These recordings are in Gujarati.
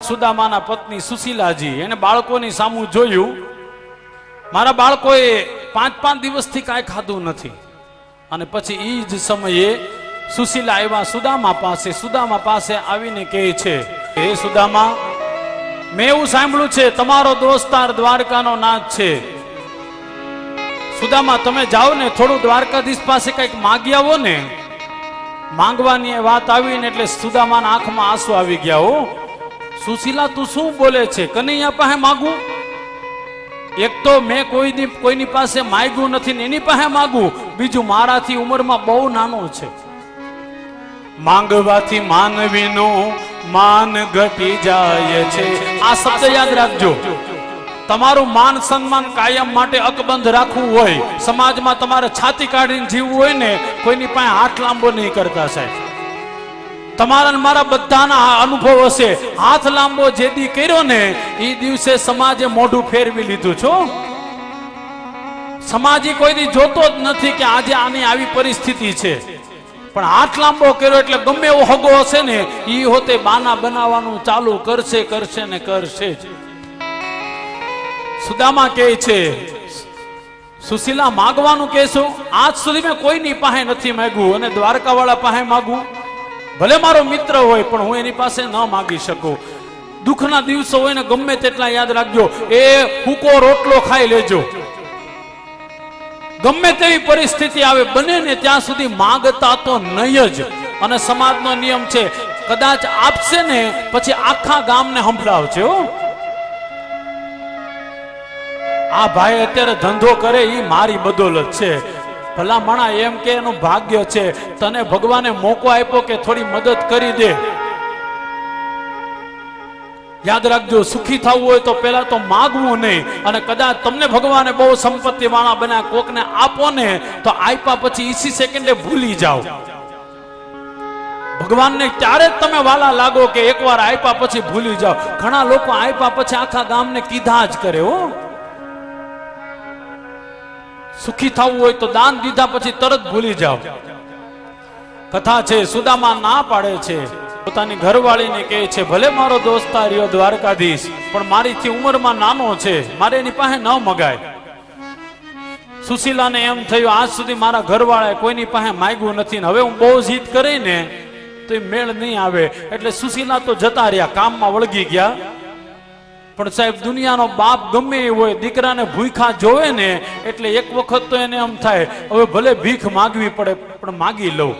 સુદામાના પત્ની સુશીલાજી એને બાળકોની સામું જોયું, મારા બાળકોએ 5 દિવસથી કાંઈ ખાધું નથી. અને પછી એ જ સમયે સુશીલા આવ્યા સુદામા પાસે. સુદામા પાસે આવીને કહે છે, હે સુદામા, મેં એવું સાંભળ્યું છે તમારો દોસ્તાર દ્વારકાનો નાથ છે. સુદામા, તમે જાઓ ને થોડું દ્વારકાધીશ પાસે કંઈક માગી આવો ને. માંગવાની વાત આવીને એટલે સુદામાના આંખમાં આંસુ આવી ગયા. હો સુશીલા, તું શું બોલે છે? કનૈયા પાસે માગું? એક તો મેં કોઈની પાસે માગ્યું નથી ને એની પાસે માગું, બીજું મારાથી ઉંમરમાં બહુ નાનો છે. માંગવાથી માનવીનું માન ઘટી જાય છે. આ શબ્દ યાદ રાખજો. તમારું માન સન્માન કાયમ માટે અકબંધ રાખવું હોય, સમાજમાં તમારે છાતી કાઢીને જીવવું હોય ને, કોઈની પાસે હાથ લાંબો નહીં કરતા સાહેબ. તમારા મારા બધાના અનુભવ હશે. હાથ લાંબો જે દી કર્યો ને એ દિવસે સમાજે મોઢું ફેરવી લીધું છો. સમાજ કોઈ દી જોતો જ નથી કે આજે આની આવી પરિસ્થિતિ છે. પણ હાથ લાંબો કર્યો એટલે ગમે એવો હગો હશે ને એ હોતે બાના બનાવવાનું ચાલુ કરશે ને કરશે જ. સુદામા કહે છે, સુશીલા, માગવાનું કહેશું? આજ સુધી મેં કોઈની પાસે નથી માગ્યું, અને દ્વારકાવાળા પાસે માગું? ભલે મારો મિત્ર હોય પણ હું એની પાસે ન માગી શકું. દુઃખના દિવસો હોય ને ગમે તેટલા યાદ રાખજો, એ ફૂકો રોટલો ખાઈ લેજો. ગમે તેવી પરિસ્થિતિ આવે, બને ને ત્યાં સુધી માગતા તો નહીં જ. અને સમાજનો નિયમ છે, કદાચ આપશે ને પછી આખા ગામને સંભળાવશે. હો, આ ભાઈ અત્યારે ધંધો કરે એ મારી બદોલત છે. ભલા માણા એમ કે એનું ભાગ્ય છે. તને ભગવાને મોકો આપ્યો કે થોડી મદદ કરી દે. યાદ રાખજો, સુખી થવું હોય તો પેલા તો માગવું નહીં. અને કદાચ તમને ભગવાને બહુ સંપત્તિ વાળા બનાવ્યા, કોકને આપો ને તો આપ્યા પછી ઇસી સેકન્ડે ભૂલી જાઓ. ભગવાનને ત્યારે જ તમે વાલા લાગો કે એકવાર આપ્યા પછી ભૂલી જાઓ. ઘણા લોકો આપ્યા પછી આખા ગામને કીધા જ કરે. હો, સુખી થવું હોય તો દાન દીધા પછી તરત ભૂલી જાઓ. કથા છે, સુદામા ના પાડે છે. પોતાની ઘરવાળીને કહે છે, ભલે મારો દોસ્તાર રહ્યો દ્વારકાધીશ, પણ મારીથી ઉંમરમાં નાનો છે, મારે એની પાસે ન મગાય. સુશીલાને એમ થયું, આજ સુધી મારા ઘરવાળાએ કોઈની પાસે માગ્યું નથી, હવે હું બહુ જીદ કરીને તો એ મેળ નહીં આવે. એટલે સુશીલા તો જતા રહ્યા, કામમાં વળગી ગયા. પણ સાહેબ, દુનિયાનો બાપ ગમે એ હોય, દીકરાને ભૂખા જોવે ને એટલે એક વખત તો એને એમ થાય, હવે ભલે ભીખ માગવી પડે પણ માગી લઉં.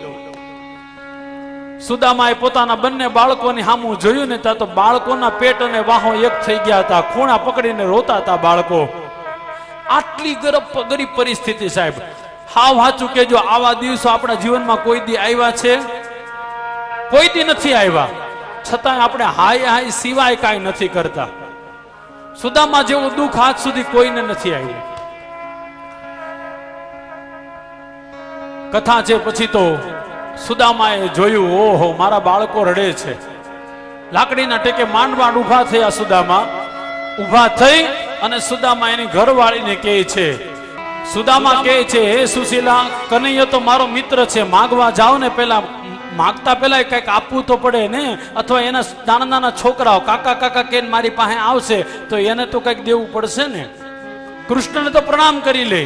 સુદામાએ પોતાના બંને બાળકોની સામું જોયું ને ત્યાં તો બાળકોના પેટ અને વાહો એક થઈ ગયા હતા. ખૂણા પકડીને રોતા હતા બાળકો. આટલી ગરીબ પરિસ્થિતિ સાહેબ. હાવ હાચું કેજો, આવા દિવસો આપણા જીવનમાં કોઈ દી આવ્યા છે? કોઈ દી નથી આવ્યા. છતાં આપણે હાય હાય સિવાય કાંઈ નથી કરતા. સુદામા જેવું દુઃખ આજ સુધી કોઈને નથી આવ્યું. કથા છે, પછી તો સુદામાએ જોયું, ઓહો, મારા બાળકો રડે છે. લાકડીના ટેકે માંડ ઉભા થયા. સુદામા ઉભા થઈ અને સુદામા એની ઘરવાળીને કહે છે, સુદામા કહે છે, હે સુશીલા, કનૈયો તો મારો મિત્ર છે, માગવા જાઓ ને પેલા માગતા પેલા કઈક આપવું તો પડે ને. અથવા એના નાના નાના છોકરાઓ કાકા કાકા કે મારી પાસે આવશે તો એને તો કઈક દેવું પડશે ને. કૃષ્ણને તો પ્રણામ કરી લે,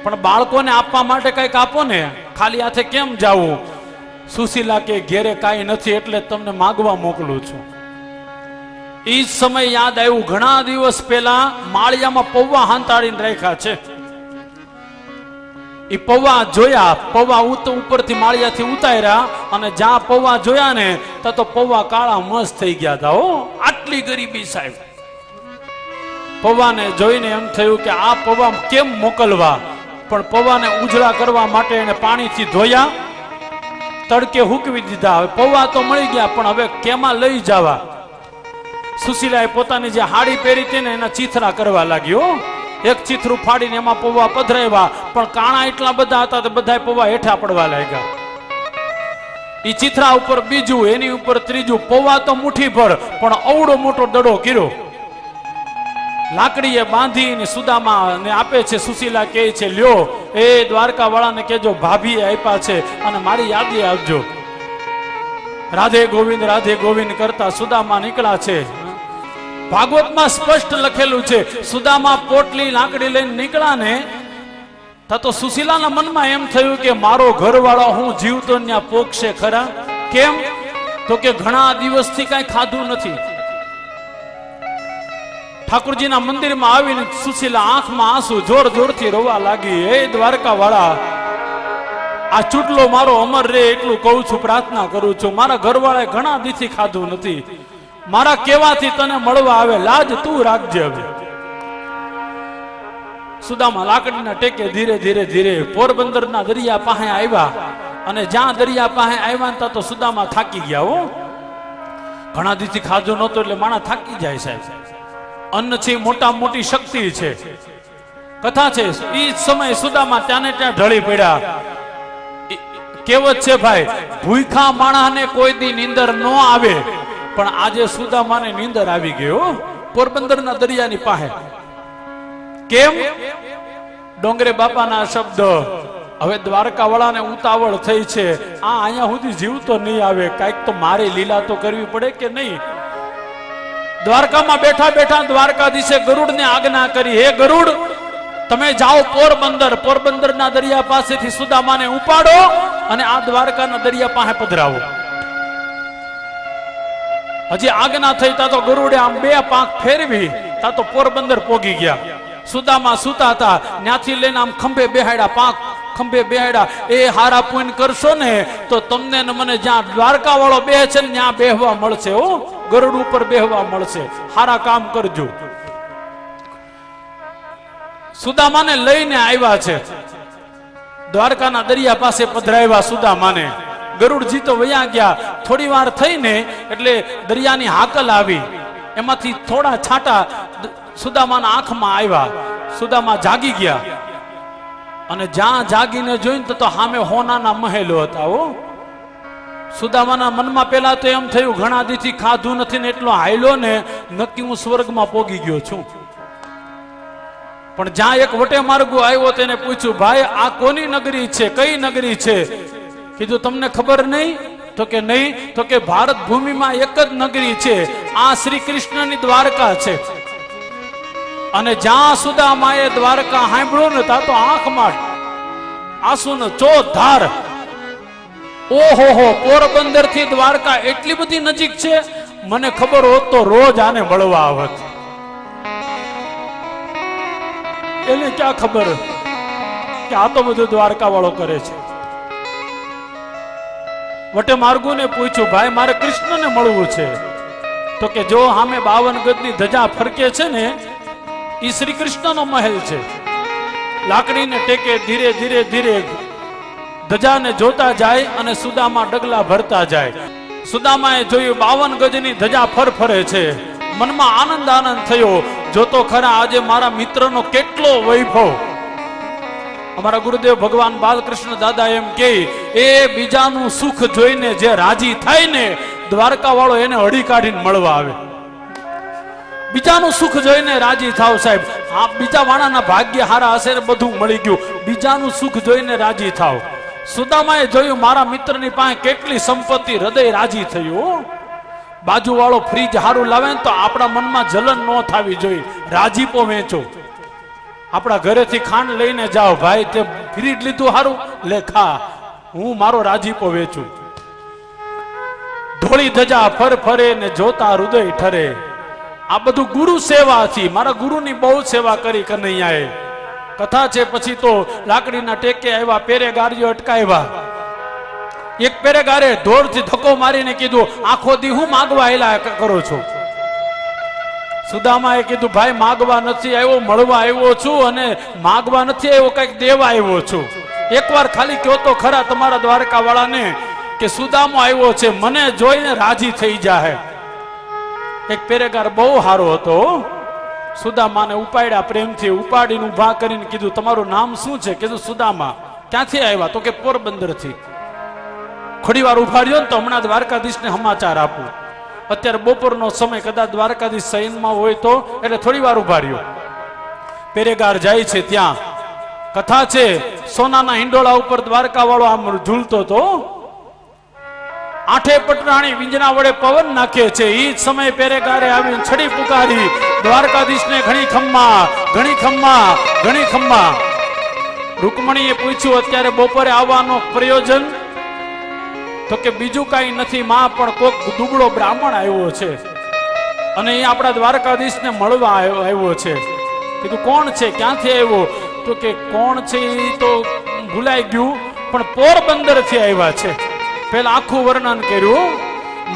પણ બાળકોને આપવા માટે કઈક આપો ને. ખાલી હાથે કેમ જાવું? સુશીલા કે, ઘેરે કાંઈ નથી એટલે તમને માગવા મોકલું છું. એ જ સમય યાદ આવ્યું, ઘણા દિવસ પહેલા માળિયામાં પૌવા હાંતાડીને રાખ્યા છે. એ પૌવા જોયા, પૌવા ઉપરથી માળિયાથી ઉતાર્યા અને જ્યાં પૌવા જોયા ને ત્યાં તો પૌવા કાળા મસ્ત થઈ ગયા હતા. હો, આટલી ગરીબી સાહેબ. પૌવાને જોઈને એમ થયું કે આ પૌવા કેમ મોકલવા. પણ પૌવાને ઉજળા કરવા માટે એને પાણીથી ધોયા, તડકે હૂકવી દીધા. હવે પૌવા તો મળી ગયા, પણ હવે કેમાં લઈ જવા? સુશીલાએ પોતાની જે હાડી પહેરી હતી ને એના ચીથરા કરવા લાગ્યો. એક ચીથરું ફાડીને એમાં પૌવા પધરાવ્યા, પણ કાણા એટલા બધા હતા તો બધા પૌવા હેઠા પડવા લાગ્યા. એ ચીથરા ઉપર બીજું, એની ઉપર ત્રીજું. પૌવા તો મુઠ્ઠી ભર, પણ અવડો મોટો દડો કર્યો. લાકડીએ બાંધીને સુદામા ને આપે છે. સુશીલા કહે છે, લ્યો, એ દ્વારકા વાળાને કેજો ભાભીએ આપ્યા છે અને મારી યાદી આપજો. રાધે ગોવિંદ કરતા સુદામા નીકળ્યા છે. ભાગવતમાં સ્પષ્ટ લખેલું છે, સુદામા પોટલી લાકડી લઈને નીકળ્યા ને તો સુશીલાના મનમાં એમ થયું કે મારો ઘરવાળો હું જીવતો ત્યાં પોકશે ખરા? કેમ? તો કે ઘણા દિવસથી કઈ ખાધું નથી. ઠાકોરજીના મંદિરમાં આવીને સુશીલા આંખમાં આંસુ જોર જોરથી રોવા લાગી. હે દ્વારકા વાળા, આ ચૂંટલો મારો અમર રે એટલું કહું છું, પ્રાર્થના કરું છું. મારા ઘરવાળાએ ઘણા દીથી ખાધું નથી, મારા કેવાથી તને મળવા આવે, લાજ તું રાખજે. હવે સુદામા લાકડીના ટેકે ધીરે ધીરે ધીરે પોરબંદરના દરિયા પાસે આવ્યા. અને જ્યાં દરિયા પાસે આવ્યા તો સુદામા થાકી ગયા. હો, ઘણા દીથી ખાધું નહોતું એટલે માણસ થાકી જાય સાહેબ. અન્ન છે મોટા મોટી શક્તિ છે. કથા છે એ સમય સુદામા ત્યાં ત્યાં ઢળી પડ્યા. કહેવત છે ભાઈ, ભૂખા માણસને કોઈ દી નીંદર ન આવે, પણ આજે સુદામાને નીંદર આવી ગયો પોરબંદરના દરિયાની પાસે. કેમ? ડોંગરે બાપાના શબ્દ, હવે દ્વારકા વાળાને ઉતાવળ થઈ છે, આ અહીંયા સુધી જીવતો નહીં આવે, કાંઈક તો મારી લીલા તો કરવી પડે કે નહીં. દ્વારકામાં બેઠા બેઠા દ્વારકાધીશે ગરુડને આજ્ઞા કરી, હે ગરુડ, તમે જાઓ પોરબંદર, પોરબંદરના દરિયા પાસેથી સુદામાને ઉપાડો અને આ દ્વારકાના દરિયા પાસે પધરાવો. હજી આજ્ઞા થઈ તા તો ગરુડે આમ બે પાંખ ફેરવી તા તો પોરબંદર પોગી ગયા. સુદામા સુતા હતા, ત્યાંથી લઈને આમ ખંભે બેહાડ્યા, પાંખ ખંભે બેહાડ્યા. એ હારા પૂન કરશો ને તો તમને ને મને જ્યાં દ્વારકા વાળો બેહ છે ને ત્યાં બેહવા મળશે. હો, ગરુડ ઉપર બેહવા મળશે. હારા કામ કરજો. સુદામાને લઈને આવ્યા છે, દ્વારકાના દરિયા પાસે પધરાવ્યા સુદામાને. ગરુડજી તો વયા ગયા. થોડી વાર થઈને એટલે દરિયાની હાકલ આવી, એમાંથી થોડા છાંટા સુદામાના આંખમાં આવ્યા. સુદામા જાગી ગયા અને જ્યાં જાગીને જોઈને તો સામે હોનાના મહેલો હતા. હો, સુદામાના મનમાં પેલા તો એમ થયું ઘણા દીથી ખાધું નથી ને એટલો હાયલો ને, નક્કી હું સ્વર્ગમાં પોગી ગયો છું. પણ જ્યાં એક વટે માર્ગો આવ્યો તેને પૂછ્યું, ભાઈ આ કોની નગરી છે, કઈ નગરી છે? કીધું તમને ખબર નહીં? તો કે નહીં. તો કે ભારત ભૂમિમાં એક જ નગરી છે, આ શ્રી કૃષ્ણની દ્વારકા છે. અને જ્યાં સુદામાએ દ્વારકા સાંભળ્યું ને ત્યાં તો આંખમાં આંસુ ને ચોધાર. ઓહો હો, પોરબંદર થી દ્વારકા એટલી બધી નજીક છે, મને ખબર હોત તો રોજ આને મળવા આવત. એને ક્યાં ખબર કે આ તો બધું દ્વારકા વાળો કરે છે. વટે માર્ગુને પૂછ્યું, ભાઈ મારે કૃષ્ણને મળવું છે. તો કે જો સામે 52 ગજની ધજા ફરકે છે ને, એ શ્રી કૃષ્ણનો મહેલ છે. લાકડીને ટેકે ધીરે ધીરે ધીરે ધજાને જોતા જાય અને સુદામા ડગલા ભરતા જાય. સુદામાએ જોયું 52 ગજની ધજા ફરફરે છે. મનમાં આનંદ આનંદ થયો, જોતો ખરા આજે મારા મિત્રનો કેટલો વૈભવ. અમારા ગુરુદેવ ભગવાન બાલકૃષ્ણ દાદા એમ કહે, એ બીજાનું સુખ જોઈને જે રાજી થાય ને, દ્વારકા વાળો એને અડી કાઢીને મળવા આવે. બીજાનું સુખ જોઈને રાજી થાવ સાહેબ. આ બીજા વાળાના ભાગ્ય હારા હશે ને બધું મળી ગયું, બીજાનું સુખ જોઈને રાજી થાવ. સુદામાએ જોયું મારા મિત્રની પાસે કેટલી સંપત્તિ, હૃદય રાજી થયું. બાજુ વાળો ફ્રીજ હારું લાવે ને તો આપણા મનમાં જલન ન થવી જોઈએ, રાજીપો વેચો. આપણા ઘરેથી ખાંડ લઈને જાઓ, ભાઈ તે ફ્રીજ લીધું હારું, લે ખા, હું મારો રાજીપો વેચું. ધોળી ધજા ફર ફરે ને જોતા હૃદય ઠરે. આ બધું ગુરુ સેવાથી, મારા ગુરુની બહુ સેવા કરી કનૈયાએ. કથા છે પછી તો લાકડીના ટેકે આવ્યા, પેરેગારીઓ અટકાવ્યા. એક પેરેગારે ધોરથી ધક્કો મારીને કીધું, આખો દી હું માગવા એલા કરો છો? સુદામાએ કીધું, ભાઈ માગવા નથી આવ્યો, મળવા આવ્યો છું, અને માગવા નથી આવ્યો, કઈક દેવા આવ્યો છું. એકવાર ખાલી કહો તો ખરા તમારા દ્વારકા વાળાને કે સુદામો આવ્યો છે, મને જોઈને રાજી થઈ જાય. એક પેરેગાર બહુ સારો હતો. સુદામાને ઉપાડ્યા, પ્રેમથી ઉપાડીને ઉભા કરીને કીધું, તમારું નામ શું છે? કીધું સુદામા. ક્યાંથી આવ્યા? તો કે પોરબંદર થી. થોડી વાર ઉભાડ્યો ને તો હમણાં દ્વારકાધીશને સમાચાર આપું. અત્યારે બપોરનો સમય, કદાચ દ્વારકાધીશ શયનમાં હોય તો, એટલે થોડી વાર ઉભાડ્યો. પેરેગાર જાય છે ત્યાં. કથા છે સોનાના હિંડોળા ઉપર દ્વારકા વાળો આમ ઝૂલતો હતો. આઠે પટરાણી વિંજના વડે પવન નાખે છે. ઈ જ સમય પેરેગારે આવીને છડી પુકારી દ્વારકાધીશને ઘણી ખમ્મા, ઘણી ખમ્મા, ઘણી ખમ્મા. રૂકમણીએ પૂછ્યું અત્યારે બપોરે આવવાનો પ્રયોજન? તો કે બીજું કાંઈ નથી માં, પણ કોક દુબળો બ્રાહ્મણ આવ્યો છે અને એ આપણા દ્વારકાધીશને મળવા આવ્યો છે. કીધું કોણ છે, ક્યાંથી આવ્યો? તો કે કોણ છે એ તો ભૂલાઈ ગયું, પણ પોરબંદર થી આવ્યા છે. પેલા આખું વર્ણન કર્યું.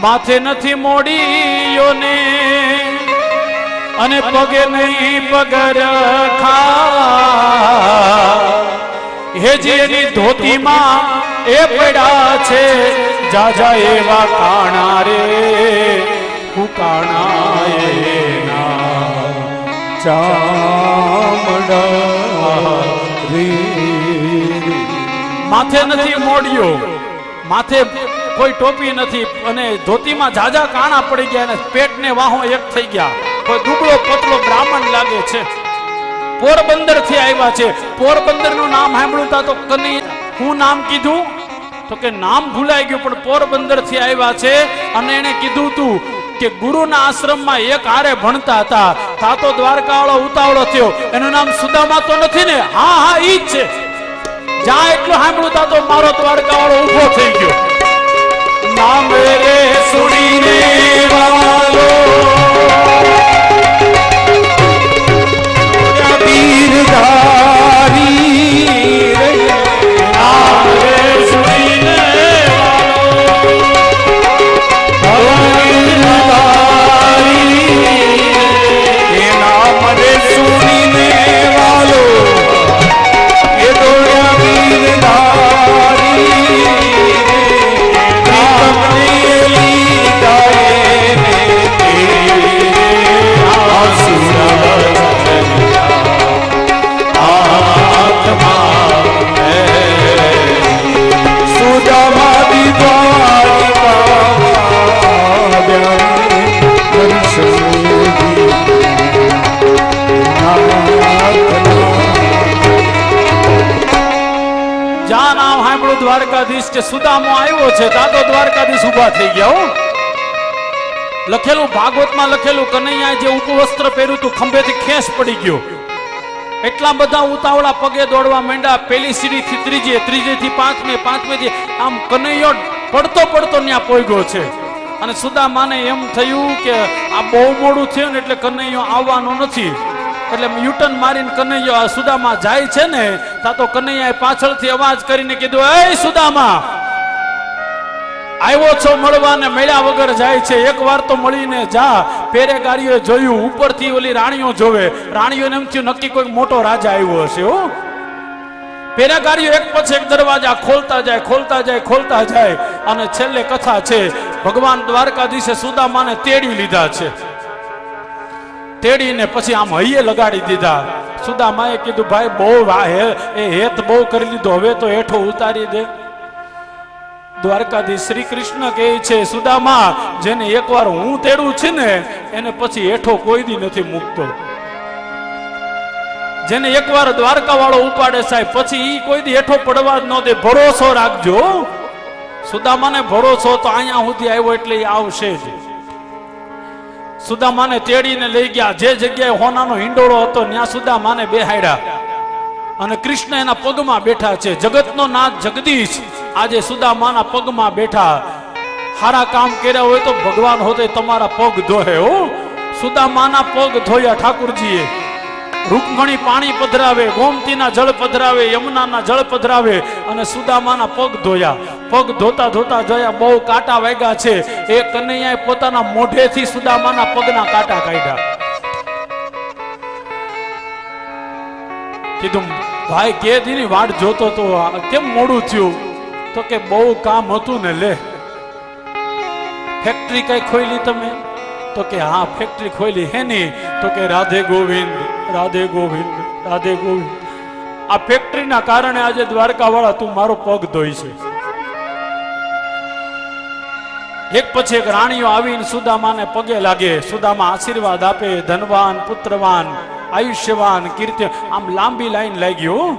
માથે નથી મોડીયો ને અને પગે નહીં પગર ખા, હેજીની ધોતીમાં એ પડ્યા છે જાજા એવા કાણા રે હુકાણા એના ચામડા રે. માથે નથી મોડિયો, માથે કોઈ ટોપી નથી અને ધોતીમાં જાજા કાણા પડી ગયા અને પેટને વાહો એક થઈ ગયા. કોઈ દુબળો પતલો બ્રાહ્મણ લાગે છે. પોરબંદર થી આવ્યા છે. પોરબંદર નું નામ સાંભળ્યું તો કની હું નામ કીધું? તો કે નામ ભૂલાઈ ગયું, પણ પોરબંદર થી આવ્યા છે. અને એને કીધું તું કે ગુરુના આશ્રમમાં એક હારે ભણતા હતા. તા તો દ્વારકાવાળો ઉતાવળો થયો. એનું નામ સુદામા તો નથી ને? હા હા ઈ જ છે. જ્યાં એટલું સાંભળ્યું તા તો મારો દ્વારકાવાળો ઊભો થઈ ગયો. નામ રે સુણીને વાલો વીરધારી રે, નામ રે સુણીને વાલો વીરધારી રે, નામ રે સુણીને વાલો એ દોયા વીરધારી રે, તમને લીધાએ ને દ્વારકાધીશ કે સુદામો આવ્યો છે. તાતો દ્વારકાધીશ ઉભા થઈ ગયા. હો લખેલું ભાગવતમાં લખેલું, કનૈયા જે ઉપવસ્ત્ર પહેર્યું તું ખંભેથી ખેસ પડી ગયો. એટલા બધા ઉતાવળા પગે દોડવા માંડ્યા. પેલી સીડી થી ત્રીજે, ત્રીજે થી પાંચમે, પાંચમે થી આમ કનૈયો પડતો પડતો ત્યાં પહોંચ્યો છે. અને સુદામાને એમ થયું કે આ બહુ મોડું થયું ને એટલે કનૈયો આવવાનો નથી. એટલે યુટર્ન મારીને કનૈયો સુદામા જાય છે ને, તા તો કનૈયાએ પાછળથી અવાજ કરીને કીધું, એ સુદામા આવ્યો છો મળવા ને મળ્યા વગર જાય છે. એક વાર તો મળીને જા. પેરેગારીઓએ જોયું, ઉપરથી ઓલી રાણીઓ જોવે. રાણીઓને એમ થયું નક્કી કોઈ મોટો રાજા આવ્યો હશે. હો પેરેગારીઓ એક પછી એક દરવાજા ખોલતા જાય, ખોલતા જાય, ખોલતા જાય. અને છેલ્લે કથા છે ભગવાન દ્વારકાધીશે સુદામાને તેડી લીધા છે. તેડીને પછી આમ હૈયે લગાડી દીધા. સુદામાએ કીધું ભાઈ બહુ હેત બહુ કરી લીધો, હવે તો હેઠો ઉતારી દે. દ્વારકાધીશ શ્રી કૃષ્ણ કહે છે, સુદામા જેને એકવાર હું તેડું છે ને એને પછી હેઠો કોઈ દી નથી મૂકતો. જેને એકવાર દ્વારકા વાળો ઉપાડે સાહેબ પછી ઈ કોઈ દી હેઠો પડવા જ ન દે. ભરોસો રાખજો. સુદામાને ભરોસો તો અહીંયા સુધી આવ્યો એટલે આવશે જ. સુદામાને તેડીને લઈ ગયા. જે જગ્યાએ હોનાનો હિંડોળો હતો ત્યાં સુદામાને બેહાડ્યા અને કૃષ્ણ એના પગમાં બેઠા છે. જગતનો નાથ જગદીશ આજે સુદામાના પગમાં બેઠા. સારા કામ કર્યા હોય તો ભગવાન હોતે તમારા પગ ધોહે. હો સુદામાના પગ ધોયા ઠાકુરજીએ. રૂકમણી પાણી પધરાવે, ગોમતીના જળ પધરાવે, યમુનાના જળ પધરાવે અને સુદામાના પગ ધોયા. પગ ધોતા ધોતા જોયા બહુ કાંટા વાગ્યા છે. એ કનૈયાએ પોતાના મોઢેથી સુદામાના પગના કાંટા કાઢ્યા. કીધું ભાઈ કે દીની વાટ જોતો તો કેમ મોડું થયું? તો કે બહુ કામ હતું ને લે. ફેક્ટરી કઈ ખોલી તમે? તો કે હા ફેક્ટરી ખોલી. હેની? તો કે રાધે ગોવિંદ, રાધે ગોવિંદ, રાધે ગોવિંદ. આ ફેક્ટરીના કારણે આજે દ્વારકા વાળા તું મારો પગ ધોઈ છે. એક પછી એક રાણીઓ આવીને સુદામાને પગે લાગે. સુદામા આશીર્વાદ આપે. ધનવાન, પુત્રવાન, આયુષ્યવાન, કીર્તિ, આમ લાંબી લાઈન લાગી.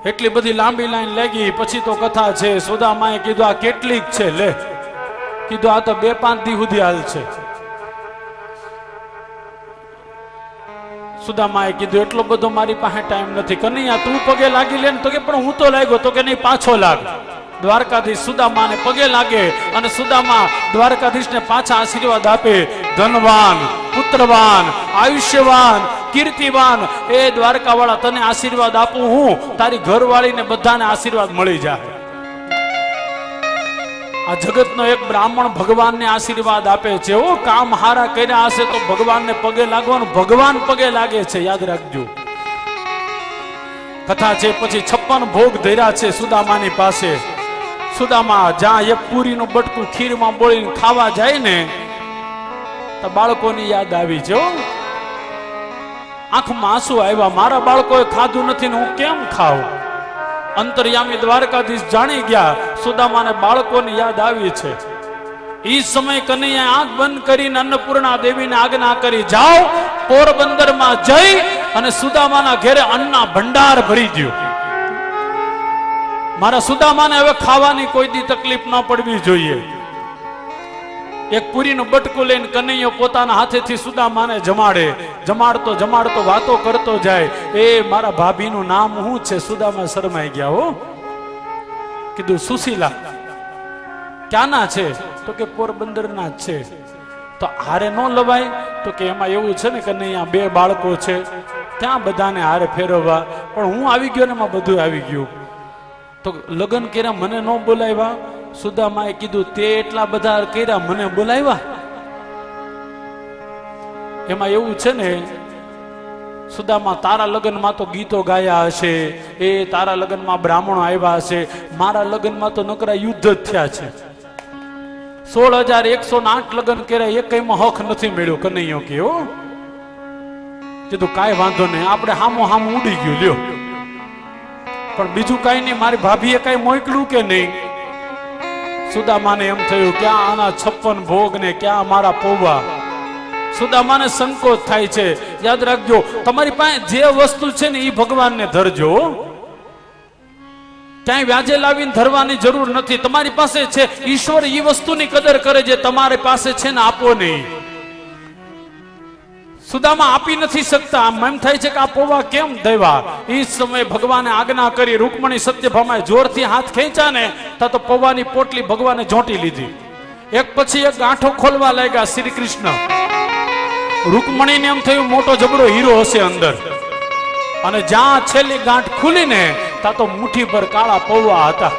એટલી બધી લાંબી લાઈન લાગી. પછી તો કથા છે, સુદામાએ કીધું આ કેટલીક છે, લે કીધું આ તો 2-5 દી સુધી હાલ છે. સુદામાએ કીધું એટલો બધો મારી પાસે ટાઈમ નથી. કનૈયા તું પગે લાગી લે ને. તો કે પણ હું તો લાગ્યો. તો કે નહીં, પાછો લાગ. દ્વારકાધીશ સુદામાને પગે લાગે અને સુદામા દ્વારકાધીશને પાછા આશીર્વાદ આપે. ધનવાન, પુત્રવાન, આયુષ્યવાન, કીર્તિવાન, એ દ્વારકાવાળા તને આશીર્વાદ આપું હું, તારી ઘરવાળીને બધાને આશીર્વાદ મળી જાય. આ જગતનો એક બ્રાહ્મણ ભગવાનને આશીર્વાદ આપે છે. ઓ કામ હારા કર્યા હશે તો ભગવાનને પગે લાગવાનું, ભગવાન પગે લાગે છે, યાદ રાખજો. કથા છે. પછી 56 ભોગ ધર્યા છે સુદામાની પાસે. સુદામા જ્યાં એક પૂરીનું બટકું ખીરમાં બોળીને ખાવા જાય ને તો બાળકોની યાદ આવી છે. આંખમાં આંસુ આવ્યા, મારા બાળકોએ ખાધું નથી ને હું કેમ ખાઉં? અંતર્યામી દ્વારકાધીશ જાણી ગયા સુદામાને બાળકોની યાદ આવી છે. એ સમય કનૈયાએ આંખ બંધ કરીને અન્નપૂર્ણા દેવીને આજ્ઞા કરી, જાઓ પોરબંદરમાં જઈ અને સુદામાના ઘરે અન્નના ભંડાર ભરી દો. મારા સુદામાને હવે ખાવાની કોઈ દી તકલીફ ન પડવી જોઈએ. એક પૂરીનું બટકું લઈને કનૈયો પોતાના હાથેથી સુદામાને જમાડે. જમાડતો જમાડતો વાતો કરતો જાય. એ મારા ભાભીનું નામ શું છે? સુદામા શરમાઈ ગયા. હો, કીધું સુશીલા. ક્યાંના છે? તો કે પોરબંદરના જ છે. તો હારે ન લવાય? તો કે એમાં એવું છે ને કનૈયા 2 બાળકો છે, ત્યાં બધાને હારે ફેરવવા. પણ હું આવી ગયો ને એમાં બધું આવી ગયું. તો લગ્ન કર્યા મને ન બોલાવ્યા? સુદામાએ કીધું તે એટલા બધા કર્યા, મને બોલાવ્યા? એમાં એવું છે ને સુદામા, તારા લગ્નમાં તો ગીતો ગાયા હશે, એ તારા લગ્નમાં બ્રાહ્મણો આવ્યા હશે, મારા લગ્નમાં તો નકરા યુદ્ધ જ થયા છે. 16,108 લગ્ન કર્યા, એ કઈમાં હક નથી મળ્યો. કનૈયો કે હો, કીધું કાંઈ વાંધો નહીં, આપણે હામો હામ ઉડી ગયું લ્યો. પણ બીજું કાંઈ નહીં, મારી ભાભીએ કાંઈ મોકલું કે નહીં? સુદામાને એમ થયું ક્યાં આના 56 ભોગ ને ક્યાં મારા પૌવા. સુદામાને સંકોચ થાય છે. યાદ રાખજો, તમારી પાસે જે વસ્તુ છે ને એ ભગવાનને ધરજો. ક્યાંય વ્યાજે લાવીને ધરવાની જરૂર નથી. તમારી પાસે છે, ઈશ્વર એ વસ્તુની કદર કરે જે તમારી પાસે છે ને આપો નહીં. સુદામા આપી નથી શકતા. આમ એમ થાય છે કે આ પૌવા કેમ દેવા? એ સમયે ભગવાને આજ્ઞા કરી. રૂકમણી સત્યભામાએ જોરથી હાથ ખેંચ્યા ને તો પૌવાની પોટલી ભગવાને ઝોંટી લીધી. એક પછી એક ગાંઠો ખોલવા લાગ્યા શ્રી કૃષ્ણ. રૂકમણીને એમ થયું મોટો જબરો હીરો હશે અંદર. અને જ્યાં છેલ્લી ગાંઠ ખુલીને તા તો મુઠ્ઠી પર કાળા પૌવા હતા.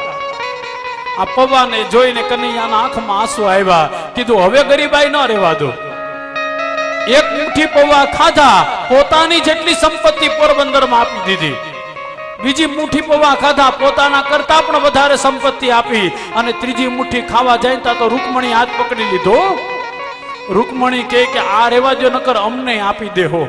આ પૌવાને જોઈને કનૈયાના આંખમાં આંસુ આવ્યા. કીધું હવે ગરીબાઈ ન રહેવા દો. એક મુઠ્ઠી પૌવા ખાધા, પોતાની જેટલી સંપત્તિ પોરબંદરમાં આપી દીધી. બીજી મુઠ્ઠી પૌવા ખાધા, પોતાના કરતા પણ વધારે સંપત્તિ આપી. અને ત્રીજી મુઠ્ઠી ખાવા જાય તો રૂકમણી હાથ પકડી લીધો. રૂકમણી કહે કે આ રેવા દો, નકર અમને આપી દેહો.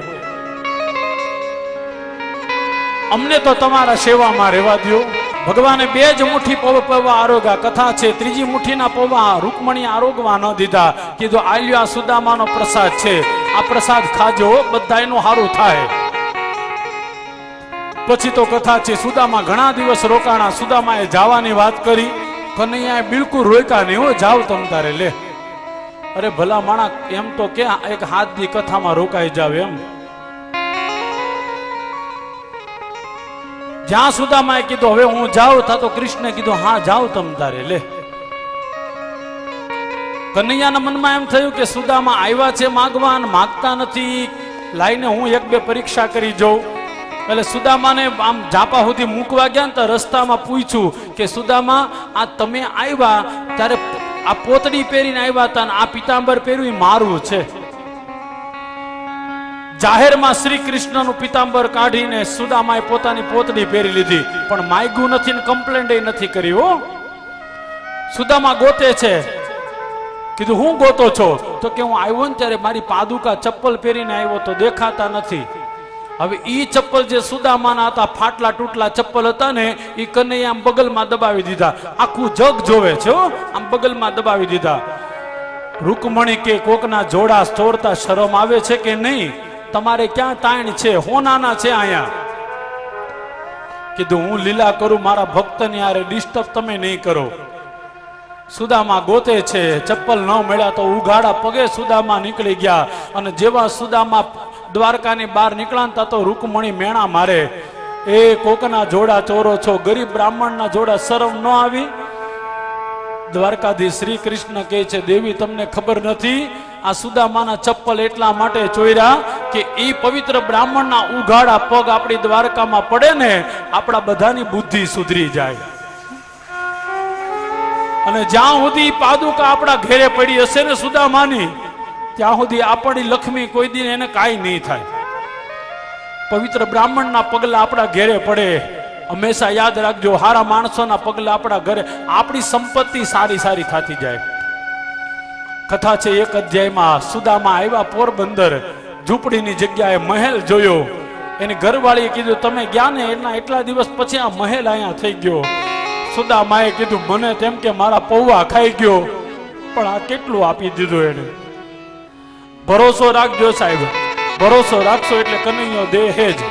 અમને તો તમારા સેવામાં રહેવા દો. ભગવાને 2 જ મુઠ્ઠી પૌવા આરોગ્યા. કથા છે, ત્રીજી મુઠ્ઠીના પૌવા રૂકમણી આરોગવા ન દીધા. કીધું આલ્યો આ સુદામાનો પ્રસાદ છે, આ પ્રસાદ ખાજો, બધાયનું સારું થાય. પછી તો કથા છે, સુદામા ઘણા દિવસ રોકાણા. સુદામાએ જવાની વાત કરી, કનૈયાએ બિલકુલ રોક્યા નહીં. હો, જાવ તમ તારે લે. અરે ભલા માણા, એમ તો કે એક હાથ દી કથામાં રોકાઈ જાવ એમ. જ્યાં સુદામાએ કીધું હવે હું જાઉં, તો કૃષ્ણે કીધું હા જાવ તમ તારે લે. કનૈયાના મનમાં એમ થયું કે સુદામા આવ્યા છે માગવા, માગતા નથી, લાઈને હું 1-2 પરીક્ષા કરી જોઉં. એટલે સુદામાને આમ ઝાપા સુધી મૂકવા ગયા ને તો રસ્તામાં પૂછ્યું કે સુદામા, આ તમે આવ્યા ત્યારે આ પોતડી પહેરીને આવ્યા હતા ને આ પિતાંબર પહેર્યું એ મારું છે. જાહેરમાં શ્રી કૃષ્ણનું પિતાંબર કાઢીને સુદામાએ પોતાની પોતડી પહેરી લીધી. પણ માગ્યું નથી ને કમ્પ્લેન્ટ નથી કરી. હો, સુદામા ગોતે છે. કીધું હું ગોતો છો? તો કે હું આવ્યો ને ત્યારે મારી પાદુકા ચપ્પલ પહેરીને આવ્યો તો દેખાતા નથી. હવે ઈ ચપ્પલ જે સુદામાના હતા, ફાટલા તૂટલા ચપ્પલ હતા ને, ઈ કનૈયા આમ બગલમાં દબાવી દીધા. આખું જગ જોવે છે. આમ બગલમાં દબાવી દીધા. રૂકમણી કે કોકના જોડા ચોરતા શરમ આવે છે કે નહીં? તમારે ક્યાં તાણ છે? હોનાના છે અહીંયા. કીધું હું લીલા કરું, મારા ભક્તને આરે ડિસ્ટર્બ તમે નહીં કરો. સુદામા ગોતે છે, ચપ્પલ ન મળ્યા તો ઉઘાડા પગે સુદામા નીકળી ગયા. અને જેવા સુદામા દ્વારકાની બહાર નીકળાતા તો રૂકમણી મેણા મારે, એ કોકના જોડા ચોરો છો, ગરીબ બ્રાહ્મણના જોડા શરમ ન આવી? દ્વારકાધીશ શ્રી કૃષ્ણ કહે છે, દેવી તમને ખબર નથી, આ સુદામાના ચપ્પલ એટલા માટે ચોર્યા કે એ પવિત્ર બ્રાહ્મણના ઉઘાડા પગ આપણી દ્વારકામાં પડે ને, આપણા બધાની બુદ્ધિ સુધરી જાય. અને જ્યાં સુધી પાદુકા આપણા ઘેરે પડી હશે ને સુદામાની, ત્યાં સુધી આપણી લક્ષ્મી કોઈ દિન એને કાંઈ નહીં થાય. પવિત્ર બ્રાહ્મણના પગલા આપણા ઘેરે પડે, હંમેશા યાદ રાખજો, હારા માણસોના પગલા આપણા ઘરે, આપણી સંપત્તિ સારી સારી થતી જાય. કથા છે એક અધ્યાયમાં, સુદામા આવ્યા પોરબંદર, ઝૂંપડીની જગ્યાએ મહેલ જોયો. એની ઘરવાળીએ કીધું તમે ગયા ને એટલા દિવસ પછી આ મહેલ અહીંયા થઈ ગયો. સુદામાએ કીધું મને તેમ કે મારા પૌવા ખાઈ ગયો, પણ આ કેટલું આપી દીધું એને. ભરોસો રાખજો સાહેબ, ભરોસો રાખશો એટલે કનૈયો દેહ જ.